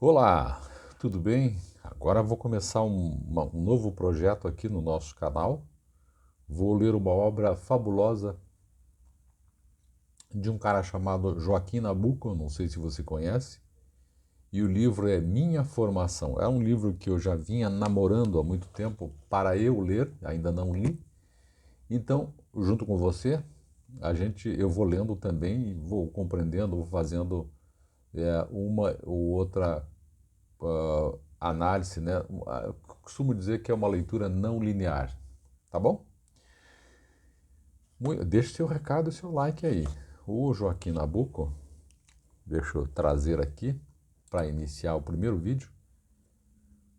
Olá, tudo bem? Agora vou começar um novo projeto aqui no nosso canal. Vou ler uma obra fabulosa de um cara chamado Joaquim Nabuco, não sei se você conhece, e o livro é Minha Formação. É um livro que eu já vinha namorando há muito tempo para eu ler, ainda não li. Então, junto com você, eu vou lendo também e vou compreendendo, vou fazendo uma ou outra análise, né? Eu costumo dizer que é uma leitura não linear, tá bom? Deixe seu recado e seu like aí. O Joaquim Nabuco, deixa eu trazer aqui para iniciar o primeiro vídeo,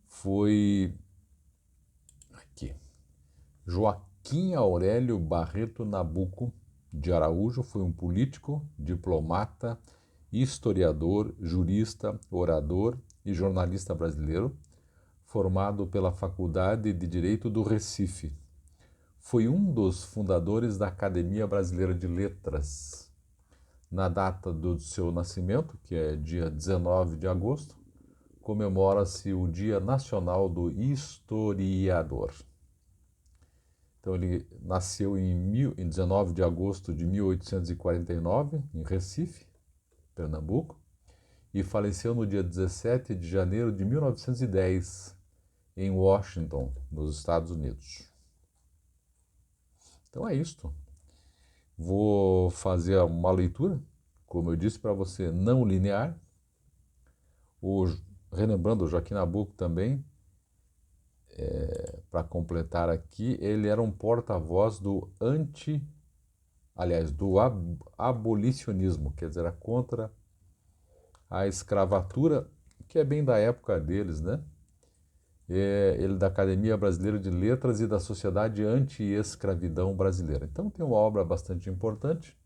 foi aqui. Joaquim Aurélio Barreto Nabuco de Araújo foi um político, diplomata, historiador, jurista, orador e jornalista brasileiro, formado pela Faculdade de Direito do Recife. Foi um dos fundadores da Academia Brasileira de Letras. Na data do seu nascimento, que é dia 19 de agosto, comemora-se o Dia Nacional do Historiador. Então ele nasceu em 19 de agosto de 1849, em Recife, Pernambuco, e faleceu no dia 17 de janeiro de 1910, em Washington, nos Estados Unidos. Então é isto. Vou fazer uma leitura, como eu disse para você, não linear. Relembrando o Joaquim Nabuco também, para completar aqui, ele era um porta-voz do abolicionismo, quer dizer, era contra a escravatura, que é bem da época deles, né? Ele da Academia Brasileira de Letras e da Sociedade Anti-Escravidão Brasileira. Então tem uma obra bastante importante.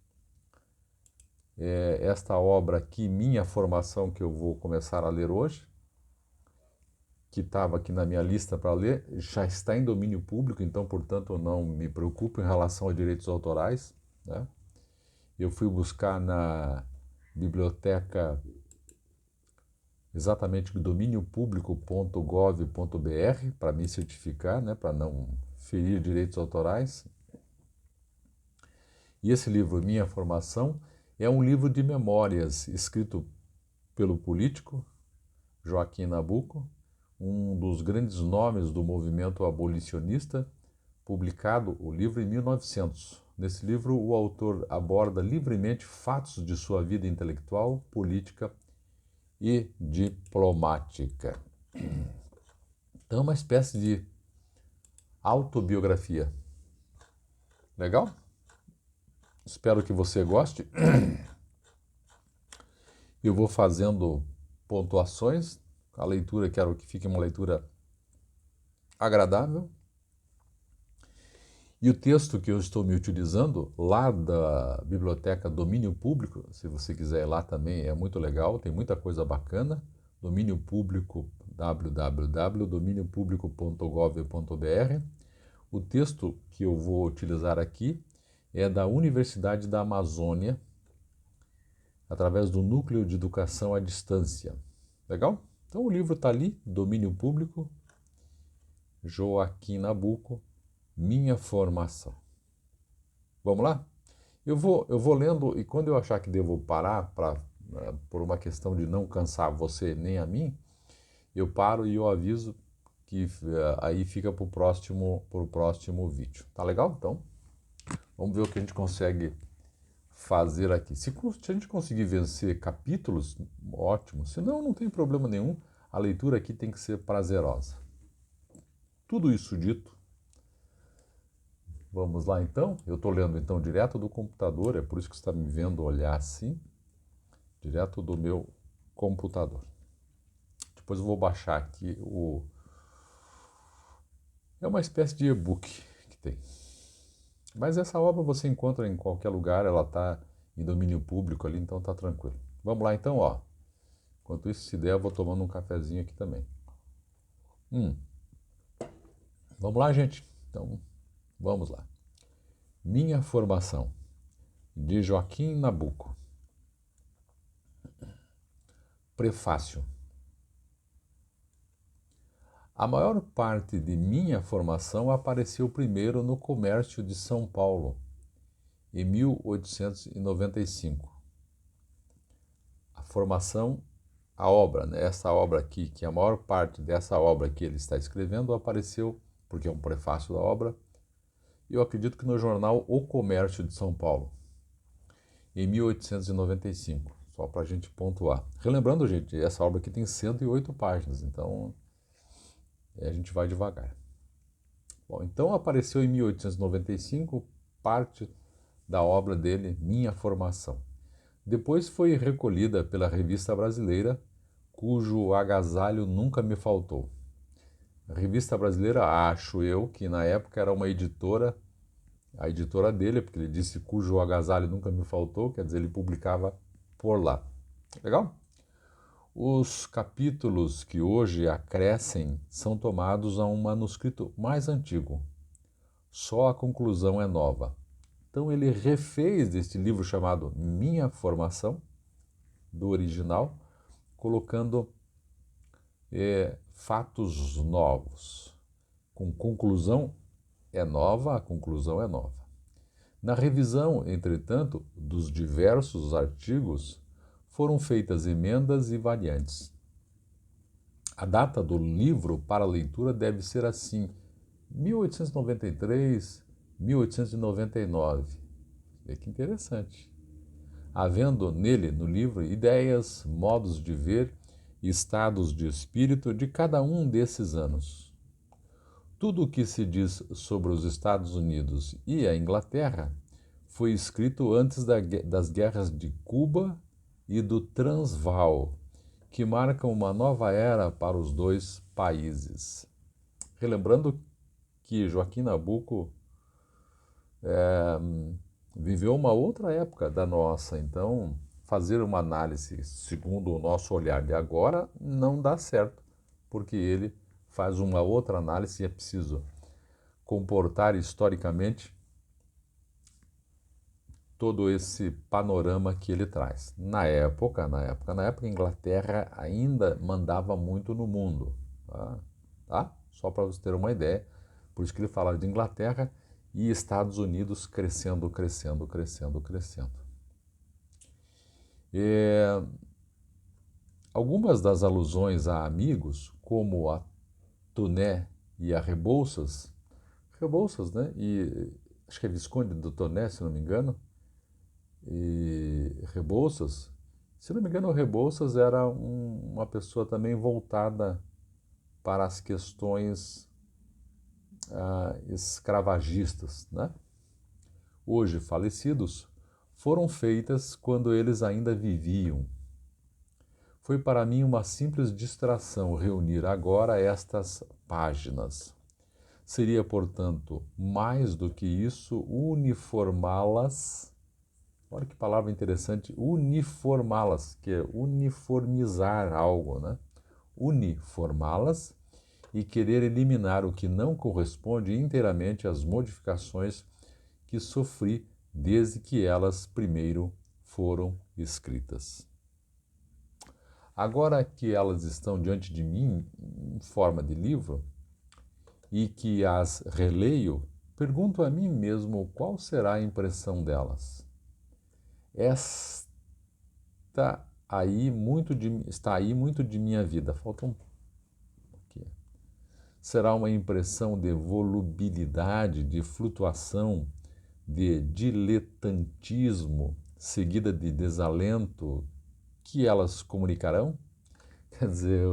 Esta obra aqui, Minha Formação, que eu vou começar a ler hoje, que estava aqui na minha lista para ler, já está em domínio público, então, portanto, eu não me preocupo em relação a direitos autorais, né? Eu fui buscar na biblioteca exatamente domíniopublico.gov.br para me certificar, né, para não ferir direitos autorais. E esse livro, Minha Formação, é um livro de memórias escrito pelo político Joaquim Nabuco, um dos grandes nomes do movimento abolicionista, publicado o livro em 1900. Nesse livro, o autor aborda livremente fatos de sua vida intelectual, política e diplomática. Então, é uma espécie de autobiografia. Legal? Espero que você goste. Eu vou fazendo pontuações. A leitura, quero que fique uma leitura agradável. E o texto que eu estou me utilizando, lá da biblioteca Domínio Público, se você quiser ir lá também, é muito legal, tem muita coisa bacana. Domínio Público, www.dominiopublico.gov.br. O texto que eu vou utilizar aqui é da Universidade da Amazônia, através do Núcleo de Educação à Distância. Legal? Então o livro está ali, Domínio Público, Joaquim Nabuco, Minha Formação. Vamos lá? Eu vou lendo e quando eu achar que devo parar, por uma questão de não cansar você nem a mim, eu paro e eu aviso que aí fica para o próximo vídeo. Tá legal? Então, vamos ver o que a gente consegue fazer aqui. Se a gente conseguir vencer capítulos, ótimo. Se não, não tem problema nenhum. A leitura aqui tem que ser prazerosa. Tudo isso dito, vamos lá então. Eu estou lendo então direto do computador, é por isso que você está me vendo olhar assim, direto do meu computador. Depois eu vou baixar aqui É uma espécie de e-book que tem. Mas essa obra você encontra em qualquer lugar, ela está em domínio público ali, então tá tranquilo. Vamos lá então, ó. Enquanto isso, se der, eu vou tomando um cafezinho aqui também. Vamos lá, gente? Então, vamos lá. Minha Formação, de Joaquim Nabuco. Prefácio. A maior parte de minha formação apareceu primeiro no Comércio de São Paulo, em 1895. A formação, a obra, né? Essa obra aqui, que a maior parte dessa obra que ele está escrevendo apareceu, porque é um prefácio da obra, eu acredito que no jornal O Comércio de São Paulo, em 1895, só para a gente pontuar. Relembrando, gente, essa obra aqui tem 108 páginas, então a gente vai devagar. Bom, então apareceu em 1895 parte da obra dele, Minha Formação. Depois foi recolhida pela Revista Brasileira, cujo agasalho nunca me faltou. A Revista Brasileira, acho eu, que na época era uma editora, a editora dele, porque ele disse cujo agasalho nunca me faltou, quer dizer, ele publicava por lá. Legal? Os capítulos que hoje acrescem são tomados a um manuscrito mais antigo. Só a conclusão é nova. Então ele refez este livro chamado Minha Formação, do original, colocando fatos novos. Com conclusão é nova, a conclusão é nova. Na revisão, entretanto, dos diversos artigos, foram feitas emendas e variantes. A data do livro para leitura deve ser assim, 1893, 1899. Vê que interessante. Havendo nele, no livro, ideias, modos de ver e estados de espírito de cada um desses anos. Tudo o que se diz sobre os Estados Unidos e a Inglaterra foi escrito antes das guerras de Cuba e do Transvaal, que marcam uma nova era para os dois países. Relembrando que Joaquim Nabuco viveu uma outra época da nossa, então fazer uma análise segundo o nosso olhar de agora não dá certo, porque ele faz uma outra análise e é preciso comportar historicamente todo esse panorama que ele traz. Na época, a Inglaterra ainda mandava muito no mundo, tá? Só para você ter uma ideia. Por isso que ele fala de Inglaterra e Estados Unidos crescendo, crescendo, crescendo, crescendo. Algumas das alusões a amigos, como a Toné e a Rebouças, né? E acho que é Visconde do Toné, se não me engano, e Rebouças. Se não me engano, o Rebouças era uma pessoa também voltada para as questões escravagistas, né? Hoje falecidos, foram feitas quando eles ainda viviam. Foi para mim uma simples distração reunir agora estas páginas. Seria, portanto, mais do que isso, uniformá-las. Olha que palavra interessante, uniformá-las, que é uniformizar algo, né? Uniformá-las e querer eliminar o que não corresponde inteiramente às modificações que sofri desde que elas primeiro foram escritas. Agora que elas estão diante de mim em forma de livro e que as releio, pergunto a mim mesmo qual será a impressão delas. Está aí muito de minha vida. Falta um aqui. Será uma impressão de volubilidade, de flutuação, de diletantismo, seguida de desalento, que elas comunicarão? Quer dizer,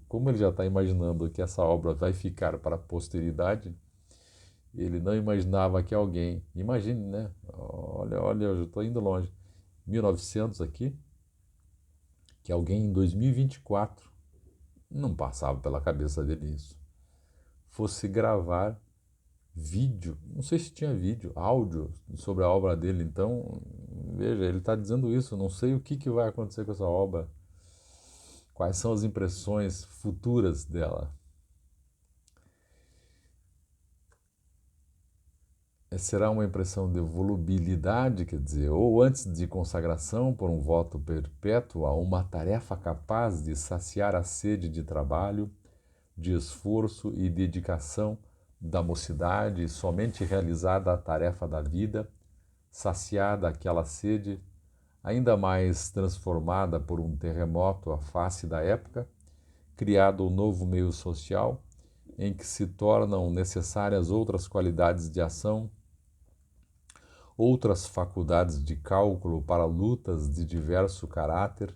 como ele já está imaginando que essa obra vai ficar para a posteridade, ele não imaginava que alguém, imagine, né? Olha, eu já estou indo longe. 1900 aqui, que alguém em 2024, não passava pela cabeça dele isso, fosse gravar vídeo, não sei se tinha vídeo, áudio sobre a obra dele. Então, veja, ele está dizendo isso, não sei o que vai acontecer com essa obra, quais são as impressões futuras dela. Será uma impressão de volubilidade, quer dizer, ou antes de consagração por um voto perpétuo a uma tarefa capaz de saciar a sede de trabalho, de esforço e dedicação da mocidade, somente realizada a tarefa da vida, saciada aquela sede, ainda mais transformada por um terremoto à face da época, criado um novo meio social, em que se tornam necessárias outras qualidades de ação, outras faculdades de cálculo para lutas de diverso caráter,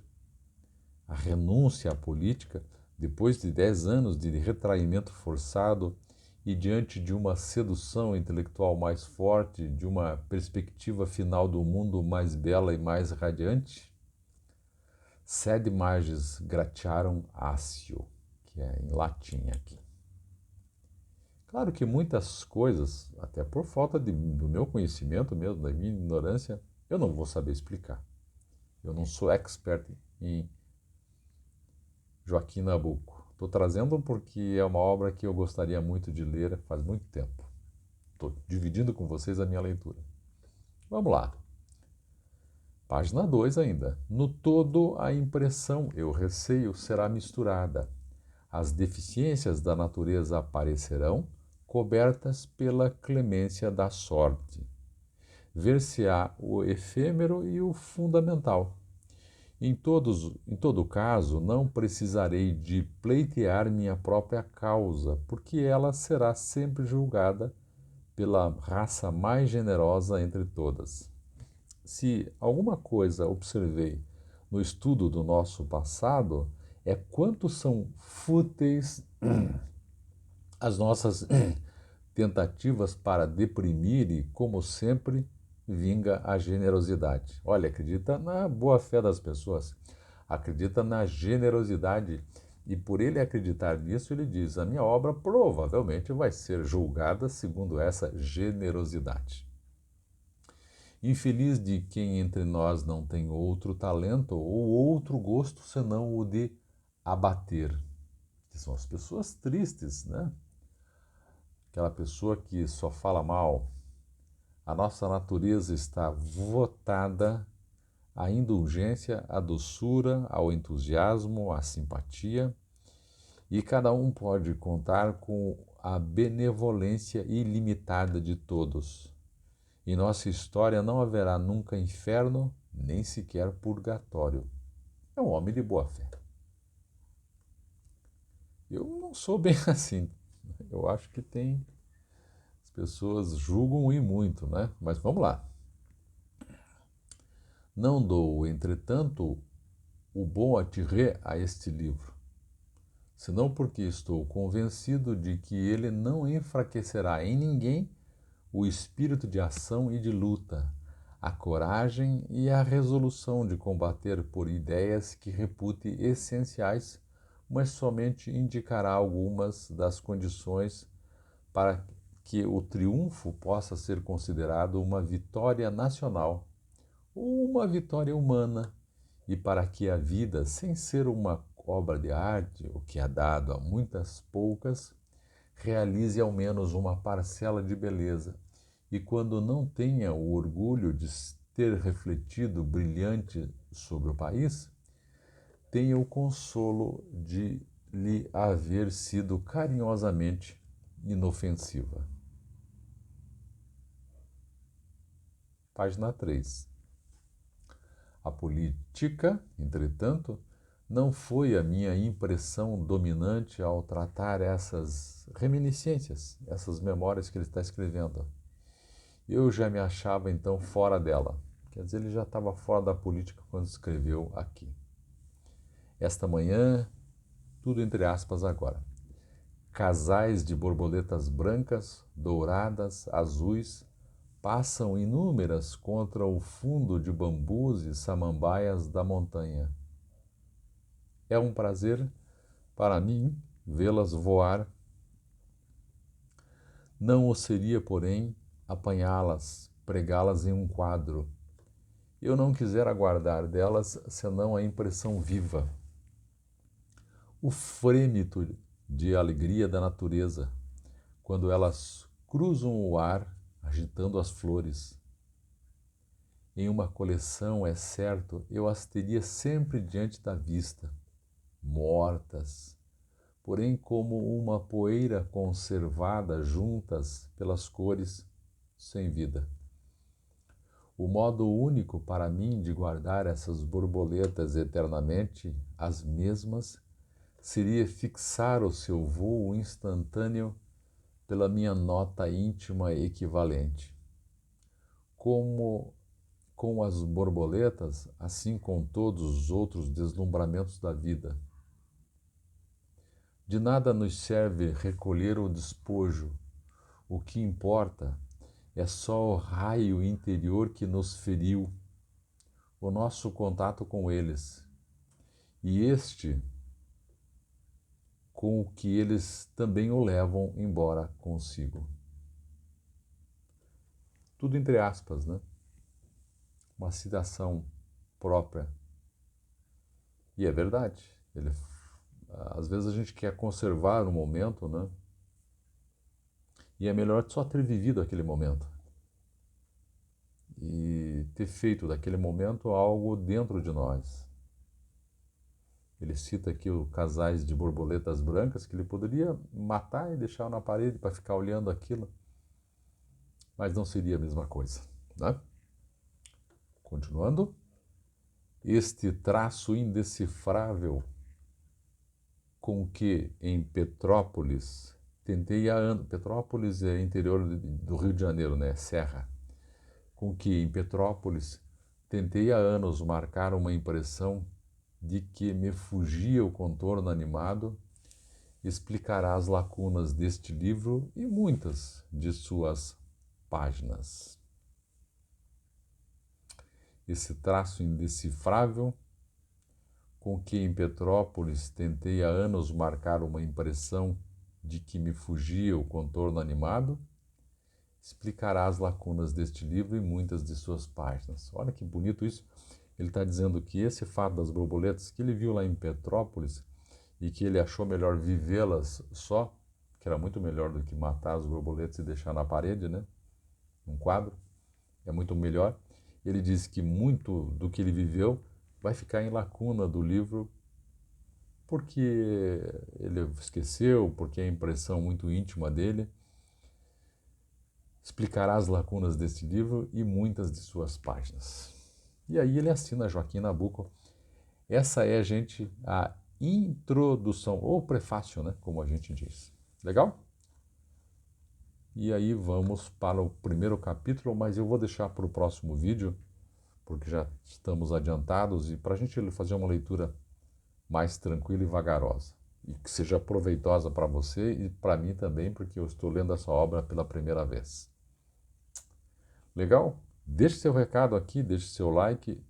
a renúncia à política, depois de 10 anos de retraimento forçado e diante de uma sedução intelectual mais forte, de uma perspectiva final do mundo mais bela e mais radiante, sed magis gratiarum accio, que é em latim aqui. Claro que muitas coisas, até por falta do meu conhecimento mesmo, da minha ignorância, eu não vou saber explicar. Eu não sou expert em Joaquim Nabuco. Estou trazendo porque é uma obra que eu gostaria muito de ler faz muito tempo. Estou dividindo com vocês a minha leitura. Vamos lá. Página 2 ainda. No todo, a impressão, eu receio, será misturada. As deficiências da natureza aparecerão, cobertas pela clemência da sorte. Ver-se-á o efêmero e o fundamental. Em todo caso, não precisarei de pleitear minha própria causa, porque ela será sempre julgada pela raça mais generosa entre todas. Se alguma coisa observei no estudo do nosso passado, é quanto são fúteis as nossas tentativas para deprimir e, como sempre, vinga a generosidade. Olha, acredita na boa-fé das pessoas, acredita na generosidade e por ele acreditar nisso, ele diz: a minha obra provavelmente vai ser julgada segundo essa generosidade. Infeliz de quem entre nós não tem outro talento ou outro gosto senão o de abater, que são as pessoas tristes, né? Aquela pessoa que só fala mal. A nossa natureza está votada à indulgência, à doçura, ao entusiasmo, à simpatia, e cada um pode contar com a benevolência ilimitada de todos. Em nossa história não haverá nunca inferno, nem sequer purgatório. É um homem de boa fé. Eu não sou bem assim. Eu acho que tem. As pessoas julgam e muito, né? Mas vamos lá. Não dou, entretanto, o bom attrait a este livro, senão porque estou convencido de que ele não enfraquecerá em ninguém o espírito de ação e de luta, a coragem e a resolução de combater por ideias que repute essenciais, mas somente indicará algumas das condições para que o triunfo possa ser considerado uma vitória nacional ou uma vitória humana, e para que a vida, sem ser uma obra de arte, o que é dado a muitas poucas, realize ao menos uma parcela de beleza, e quando não tenha o orgulho de ter refletido brilhante sobre o país, tenha o consolo de lhe haver sido carinhosamente inofensiva. Página 3. A política, entretanto, não foi a minha impressão dominante ao tratar essas reminiscências, essas memórias que ele está escrevendo. Eu já me achava então fora dela. Quer dizer, ele já estava fora da política quando escreveu aqui. Esta manhã, tudo entre aspas agora. Casais de borboletas brancas, douradas, azuis, passam inúmeras contra o fundo de bambus e samambaias da montanha. É um prazer para mim vê-las voar. Não o seria, porém, apanhá-las, pregá-las em um quadro. Eu não quisera guardar delas senão a impressão viva, o frêmito de alegria da natureza, quando elas cruzam o ar agitando as flores. Em uma coleção, é certo, eu as teria sempre diante da vista, mortas, porém como uma poeira conservada juntas pelas cores, sem vida. O modo único para mim de guardar essas borboletas eternamente as mesmas seria fixar o seu vôo instantâneo pela minha nota íntima equivalente. Como com as borboletas, assim com todos os outros deslumbramentos da vida. De nada nos serve recolher o despojo. O que importa é só o raio interior que nos feriu, o nosso contato com eles, e este com o que eles também o levam embora consigo. Tudo entre aspas, né? Uma citação própria. E é verdade. Às vezes a gente quer conservar o momento, né? E é melhor só ter vivido aquele momento. E ter feito daquele momento algo dentro de nós. Ele cita aqui os casais de borboletas brancas que ele poderia matar e deixar na parede para ficar olhando aquilo. Mas não seria a mesma coisa, né? Continuando. Este traço indecifrável com que em Petrópolis tentei há anos. Petrópolis é interior do Rio de Janeiro, né? Serra. Com que em Petrópolis tentei há anos marcar uma impressão de que me fugia o contorno animado, explicará as lacunas deste livro e muitas de suas páginas. Esse traço indecifrável com que em Petrópolis tentei há anos marcar uma impressão de que me fugia o contorno animado, explicará as lacunas deste livro e muitas de suas páginas. Olha que bonito isso. Ele está dizendo que esse fato das borboletas que ele viu lá em Petrópolis e que ele achou melhor vivê-las só, que era muito melhor do que matar as borboletas e deixar na parede, né? Um quadro, é muito melhor. Ele diz que muito do que ele viveu vai ficar em lacuna do livro porque ele esqueceu, porque é a impressão muito íntima dele. Explicará as lacunas deste livro e muitas de suas páginas. E aí ele assina Joaquim Nabuco. Essa é, gente, a introdução, ou prefácio, né, como a gente diz. Legal? E aí vamos para o primeiro capítulo, mas eu vou deixar para o próximo vídeo, porque já estamos adiantados, e para a gente fazer uma leitura mais tranquila e vagarosa. E que seja proveitosa para você e para mim também, porque eu estou lendo essa obra pela primeira vez. Legal? Deixe seu recado aqui, deixe seu like.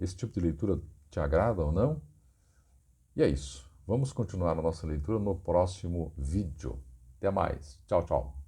Esse tipo de leitura te agrada ou não? E é isso. Vamos continuar a nossa leitura no próximo vídeo. Até mais. Tchau, tchau.